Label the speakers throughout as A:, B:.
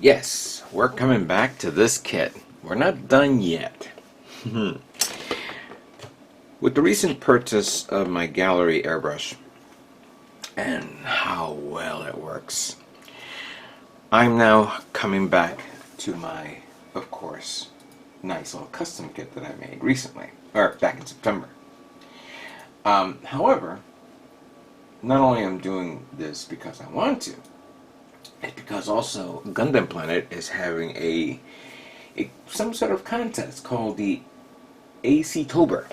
A: Yes, we're coming back to this kit. We're not done yet. With the recent purchase of my gallery airbrush and how well it works, I'm now coming back to my, of course, nice little custom kit that I made recently, or back in September. However, not only am I doing this because I want to, it's because also Gundam Planet is having some sort of contest called the AC-tober,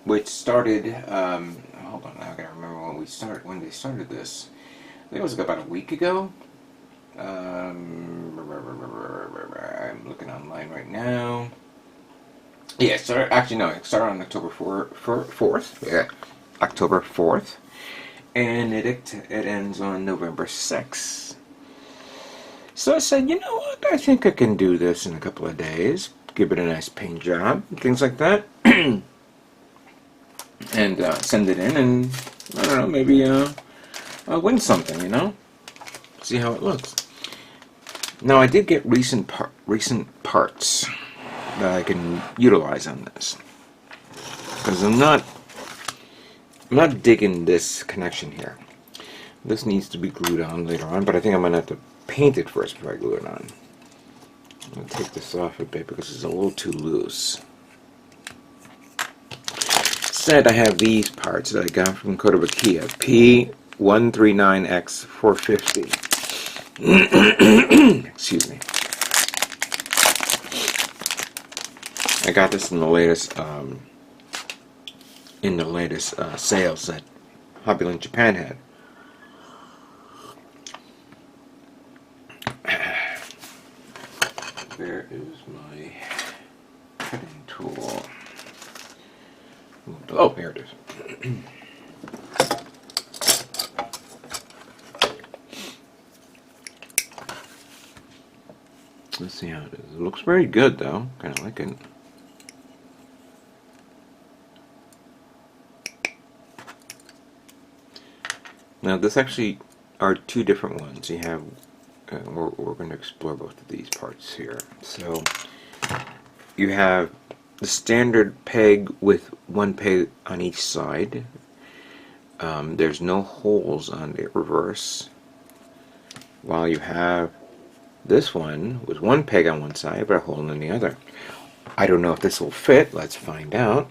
A: which started. Hold on, I gotta remember when they started this. I think it was about a week ago. I'm looking online right now. Yeah, it started on October 4th. Yeah, October 4th, and it ends on November 6th. So I said, you know what? I think I can do this in a couple of days. Give it a nice paint job, things like that, and send it in, and I don't know, maybe I'll win something. See how it looks. Now I did get recent parts that I can utilize on this, because I'm not digging this connection here. This needs to be glued on later on, but I think I'm gonna have to paint it first before I glue it on. I'm gonna take this off a bit because it's a little too loose. Instead, I have these parts that I got from Kotobukiya, P139X450. Excuse me. I got this in the latest sales that Hobbyland Japan had. Where is my cutting tool? Oh, here it is. Let's see how it is. It looks very good, though. Kind of like it. Now, this actually are two different ones. You have, we're going to explore both of these parts here. So, you have the standard peg with one peg on each side. There's no holes on the reverse. While you have this one with one peg on one side but a hole in the other. I don't know if this will fit. Let's find out.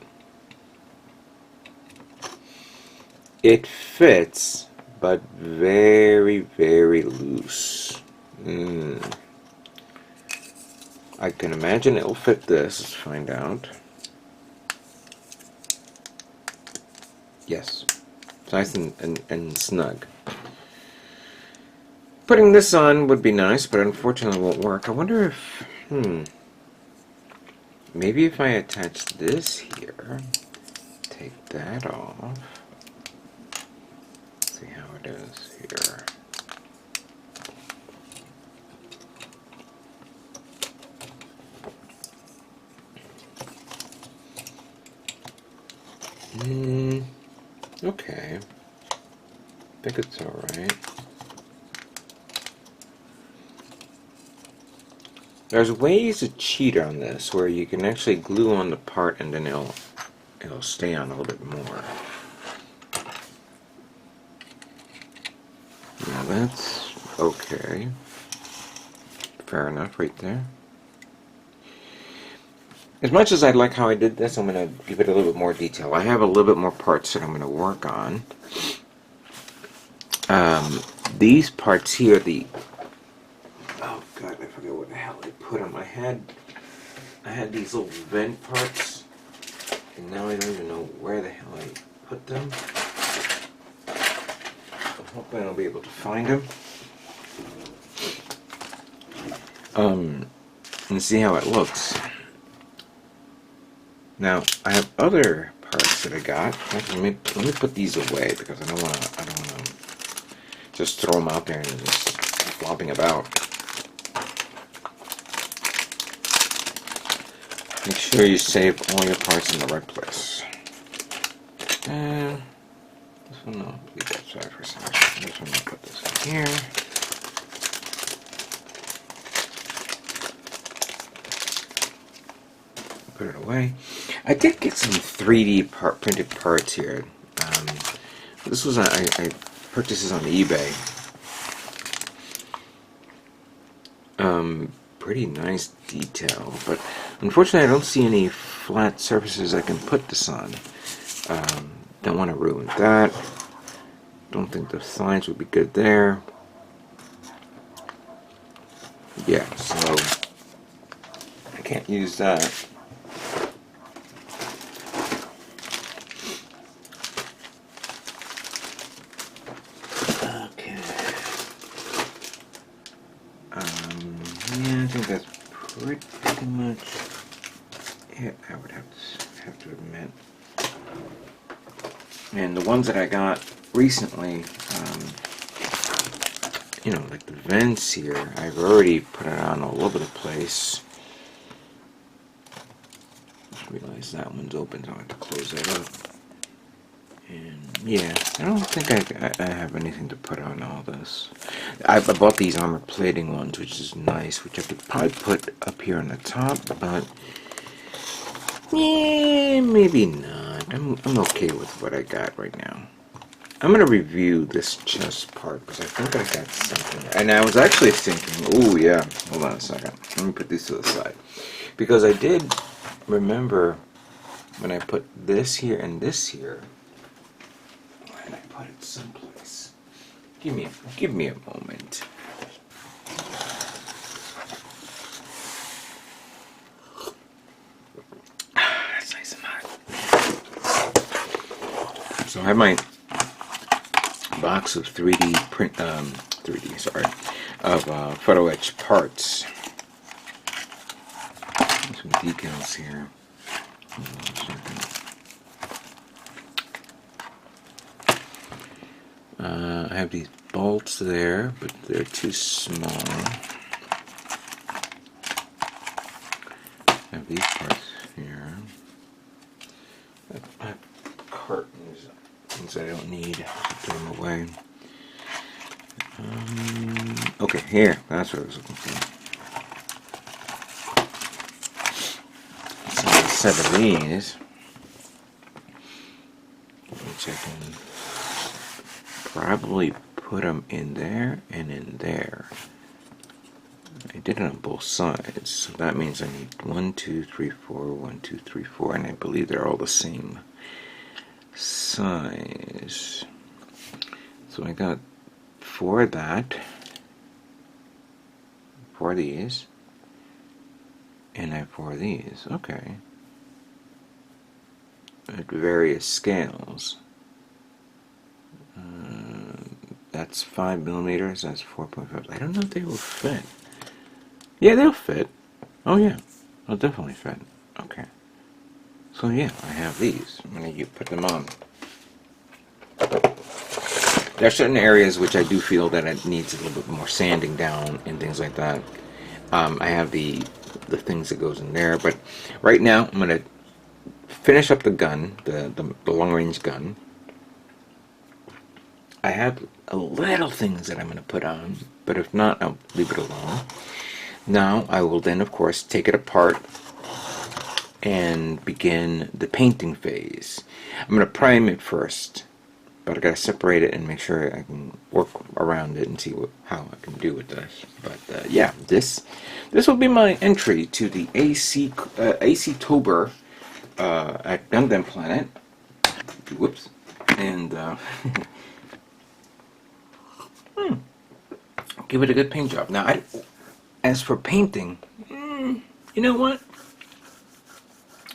A: It fits, but very, very loose. I can imagine it will fit this. Let's find out. Yes. It's nice and snug. Putting this on would be nice, but unfortunately it won't work. I wonder if, maybe if I attach this here, take that off, see how it is here. Okay. I think it's alright. There's ways to cheat on this where you can actually glue on the part and then it'll stay on a little bit more. Now that's okay. Fair enough right there. As much as I like how I did this, I'm going to give it a little bit more detail. I have a little bit more parts that I'm going to work on. These parts here, oh god, I forget what the hell I put them. I had these little vent parts, and now I don't even know where the hell I put them. I'm hoping I'll be able to find them. And see how it looks. Now I have other parts that I got. Actually, let me put these away because I don't want to just throw them out there and just flopping about. Make sure you save all your parts in the right place. This one, no, leave that aside for a second. This one, I'll put this in here. put it away. I did get some 3D printed parts here. This was I purchased this on eBay. Pretty nice detail, but unfortunately I don't see any flat surfaces I can put this on. Don't want to ruin that. Don't think the sides would be good there. Yeah, so I can't use that. Okay. Yeah, I think that's pretty much it, I would have to admit. And the ones that I got recently, you know, like the vents here, I've already put it on all over the place. Just realized that one's open, so I have to close that up. And yeah, I don't think I have anything to put on all this. I bought these armor plating ones, which is nice, which I could probably put up here on the top, but yeah, maybe not. I'm okay with what I got right now. I'm going to review this chest part because I think I got something. And I was actually thinking, oh yeah, hold on a second. Let me put these to the side. Because I did remember when I put this here and this here, and I put it someplace. Give me a moment. That's nice and hot. So I have my box of 3D print, of photo etch parts. Some decals here. Hold on a second. I have these bolts there, but they're too small. I have these parts here. I have cartons, things I don't need. Throw them away. Okay, here. That's what I was looking for. So a set of these, which I can probably put them in there and in there. I did it on both sides, so that means I need 1, 2, 3, 4, 1, 2, 3, 4, and I believe they're all the same size. So I got 4 of that, 4 of these, and I have 4 of these. Okay. At various scales. That's 5 millimeters. That's 4.5. I don't know if they will fit. Yeah, they'll fit. Oh yeah, they'll definitely fit. Okay. So yeah, I have these. I'm gonna put them on. There are certain areas which I do feel that it needs a little bit more sanding down and things like that. I have the things that goes in there, but right now I'm gonna finish up the gun, the long range gun. I have a little things that I'm going to put on, but if not, I'll leave it alone. Now I will then, of course, take it apart and begin the painting phase. I'm going to prime it first, but I got to separate it and make sure I can work around it and see how I can do with this. But yeah, this will be my entry to the AC-tober at Gundam Planet. Whoops. And give it a good paint job. Now, as for painting, you know what?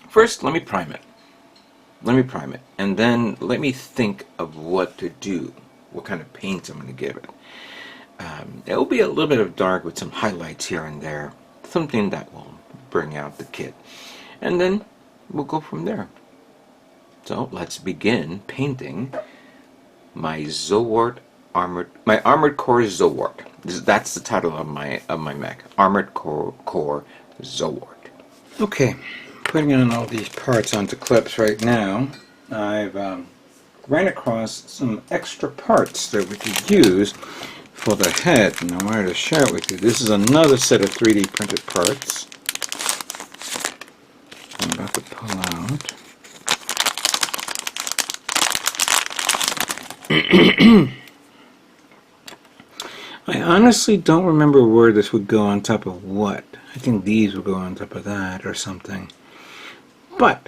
A: First, let me prime it. And then let me think of what to do, what kind of paint I'm going to give it. It will be a little bit of dark with some highlights here and there, something that will bring out the kit. And then we'll go from there. So let's begin painting my Armored Core Zowart. That's the title of my mech. Armored Core Zowart. Okay, putting on all these parts onto clips right now. I've ran across some extra parts that we could use for the head, and I wanted to share it with you. This is another set of 3D printed parts. Hold
B: have to pull out. I honestly don't remember where this would go on top of what. I think these would go on top of that or something. But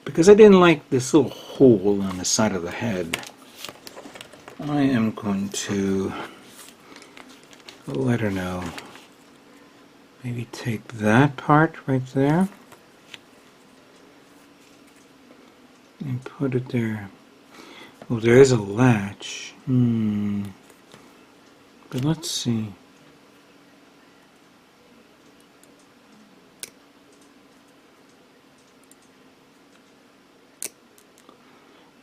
B: because I didn't like this little hole on the side of the head, I am going to let her know. Maybe take that part right there and put it there. Oh, there is a latch. But let's see.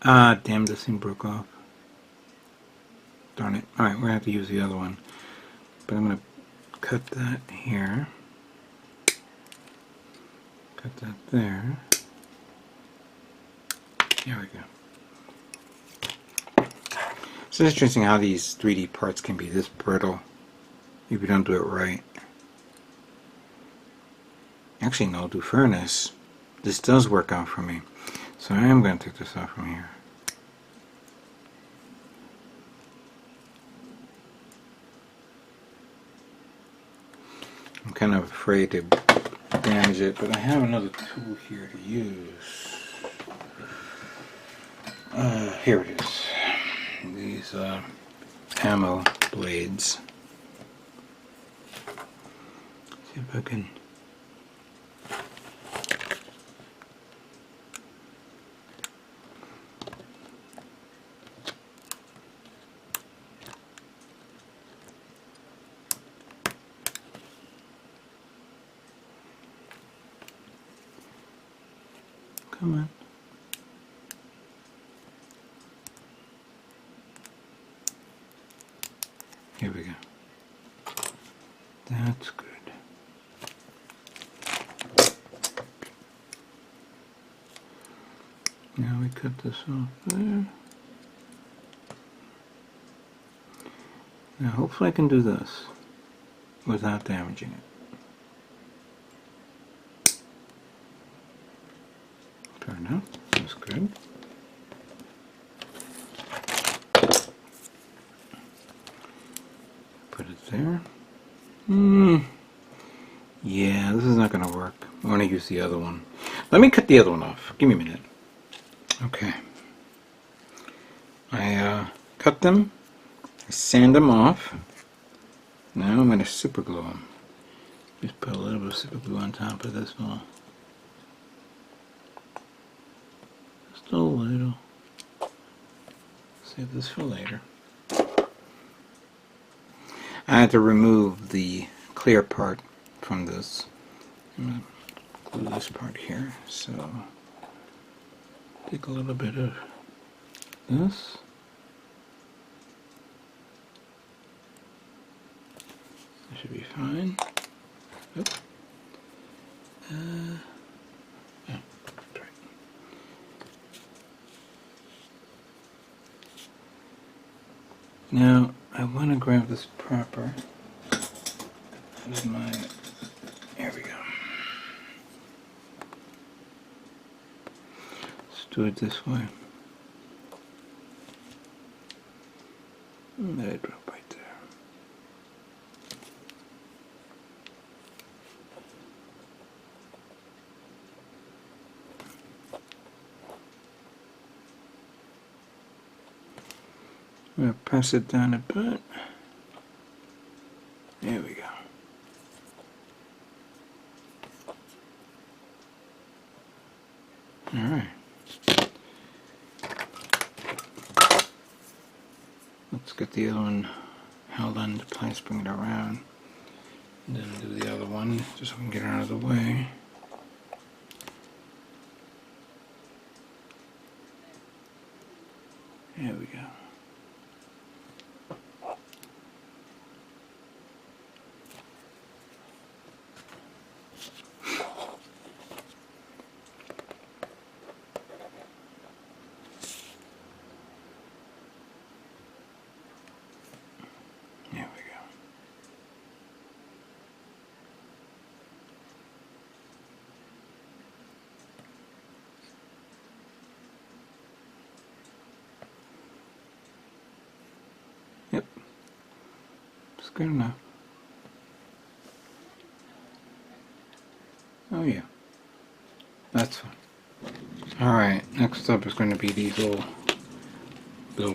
B: Ah, damn, this thing broke off. Darn it. Alright, we're going to have to use the other one. But I'm going to cut that here. Cut that there. There we go. So it's interesting how these 3D parts can be this brittle if you don't do it right. Actually, in all due fairness, this does work out for me. So I am going to take this off from here. I'm kind of afraid to damage it, but I have another tool here to use. Here it is. These ammo blades. See if I can. Come on. Here we go. That's good. Now we cut this off there. Now hopefully I can do this without damaging it. Fair enough. That's good. Put it there. Yeah, this is not going to work. I want to use the other one. Let me cut the other one off. Give me a minute. Okay. I cut them. I sand them off. Now I'm going to super glue them. Just put a little bit of super glue on top of this one. Just a little. Save this for later. I had to remove the clear part from this. I'm going to glue this part here. So take a little bit of this. That should be fine. Oop. Yeah, that's right. Now I want to grab this proper. This is my. Here we go. Let's do it this way. And let it drop right there. I'm going to press it down a bit. There we go. Alright. Let's get the other one held into place, bring it around, and then do the other one just so we can get it out of the way. There we go. Looks good enough. Oh yeah, that's fine. Alright, next up is going to be these little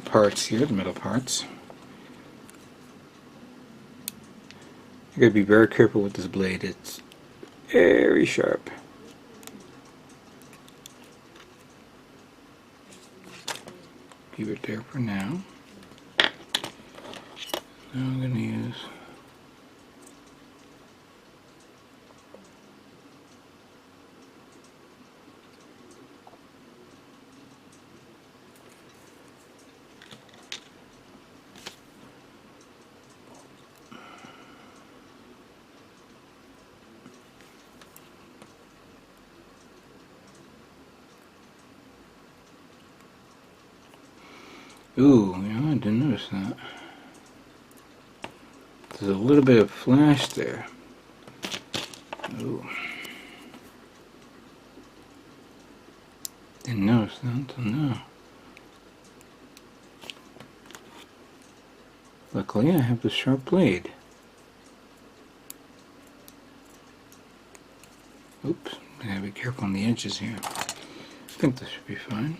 B: parts here, the metal parts. You gotta be very careful with this blade, it's very sharp. Keep it there for now. Now I'm going to use ooh, yeah, I didn't notice that. There's a little bit of flash there. Ooh. Didn't notice that until now. Luckily I have the sharp blade. Oops, I gotta be careful on the edges here. I think this should be fine.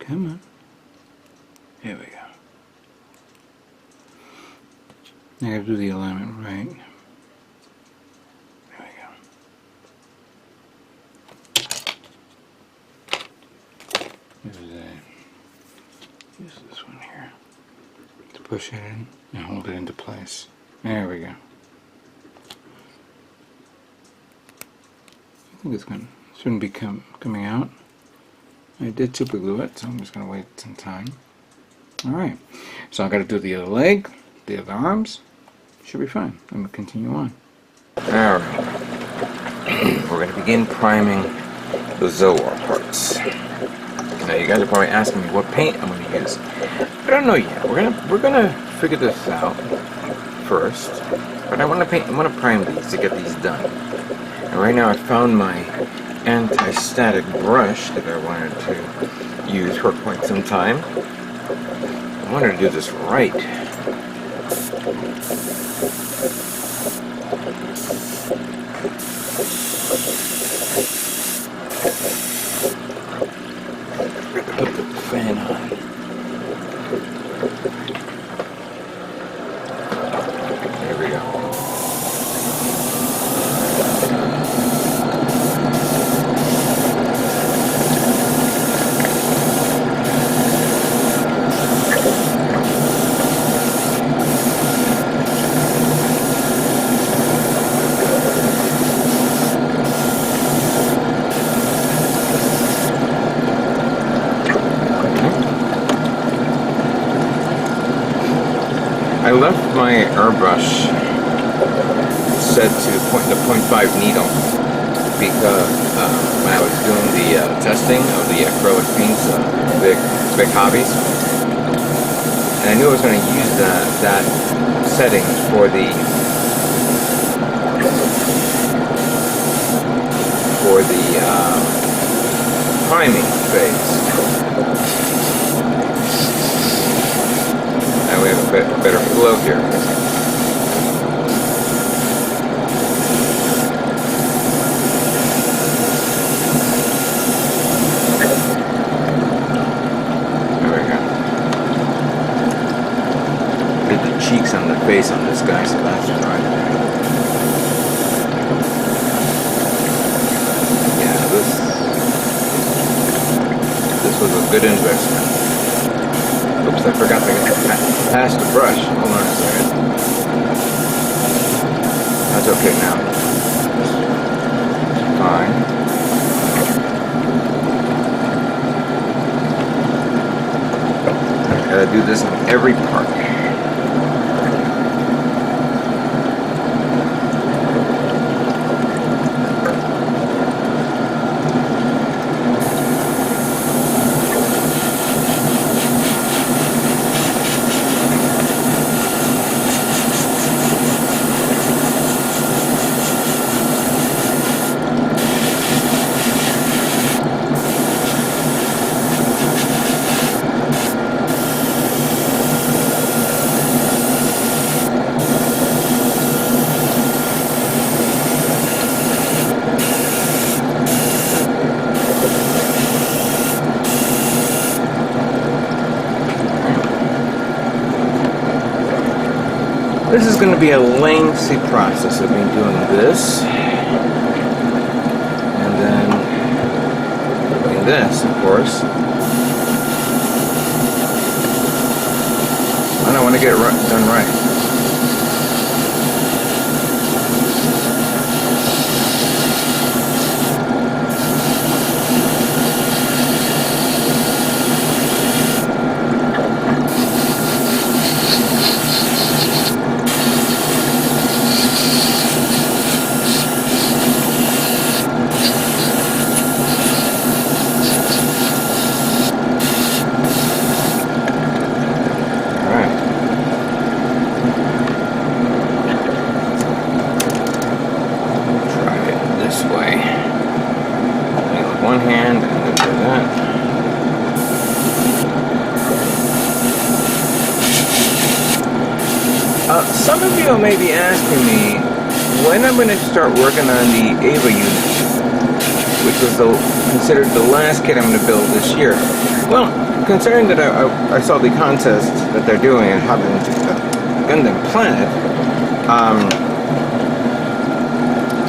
B: Come on. There we go. I gotta do the alignment right. There we go. Use this one here to push it in and hold it into place. There we go. I think it's gonna shouldn't be coming out. I did super glue it, so I'm just going to wait some time. Alright, so I got to do the other leg, the other arms. Should be fine. I'm going to continue on. Alright, we're going to begin priming the Zowart parts. Now you guys are probably asking me what paint I'm going to use. I don't know yet. We're gonna figure this out first. But I want to prime these to get these done. And right now I found my anti-static brush that I wanted to use for quite some time. I wanted to do this right. Put the fan on. There we go. I left my airbrush set to the 0.5 needle because when I was doing the testing of the acrylic paints, big hobbies, and I knew I was going to use that setting for the priming phase. Now we have a better flow here. There we go. Did the cheeks on the face on this guy, so that's right. Yeah, this was a good investment. Oops, I forgot to pass the brush. Hold on a second. That's okay now. Fine. Gotta do this on every part. This is going to be a lengthy process of me doing this. And then doing this, of course. And I want to get it done right. Some of you may be asking me when I'm going to start working on the Ava unit, which was considered the last kit I'm going to build this year. Well, considering that I saw the contest that they're doing and having Gundam Planet,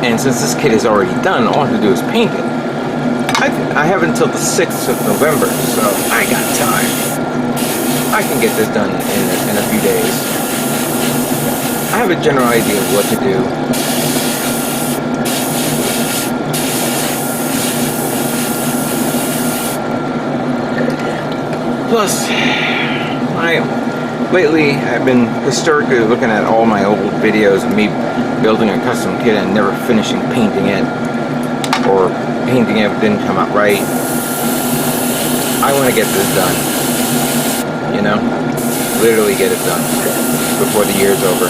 B: and since this kit is already done, all I have to do is paint it. I have until the 6th of November, so I got time. I can get this done in a few days. I have a general idea of what to do. Plus, lately I've been historically looking at all my old videos of me building a custom kit and never finishing painting it, or painting it didn't come out right. I want to get this done, you know? Literally get it done before the year's over.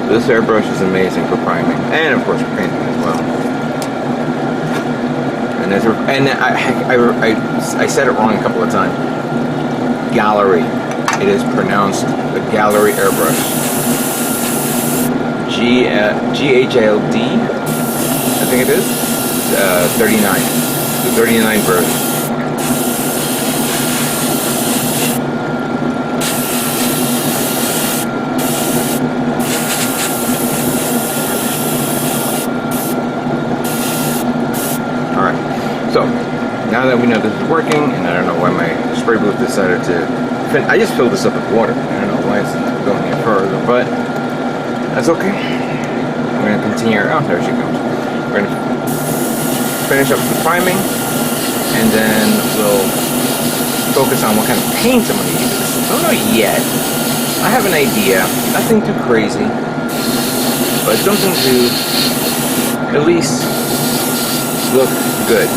B: This airbrush is amazing for priming, and of course for painting as well. And I said it wrong a couple of times. Gallery. It is pronounced the Gallery airbrush. GHLD, I think it is. 39. The 39 version. So, now that we know this is working, and I don't know why my spray booth decided to... I just filled this up with water. I don't know why it's not going any further, but that's okay. We're going to continue... Oh, there she comes. We're going to finish up the priming, and then we'll focus on what kind of paint I'm going to use. I don't know yet. I have an idea. Nothing too crazy, but something to at least look good.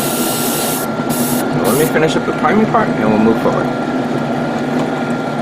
B: Let me finish up the priming part and we'll move forward.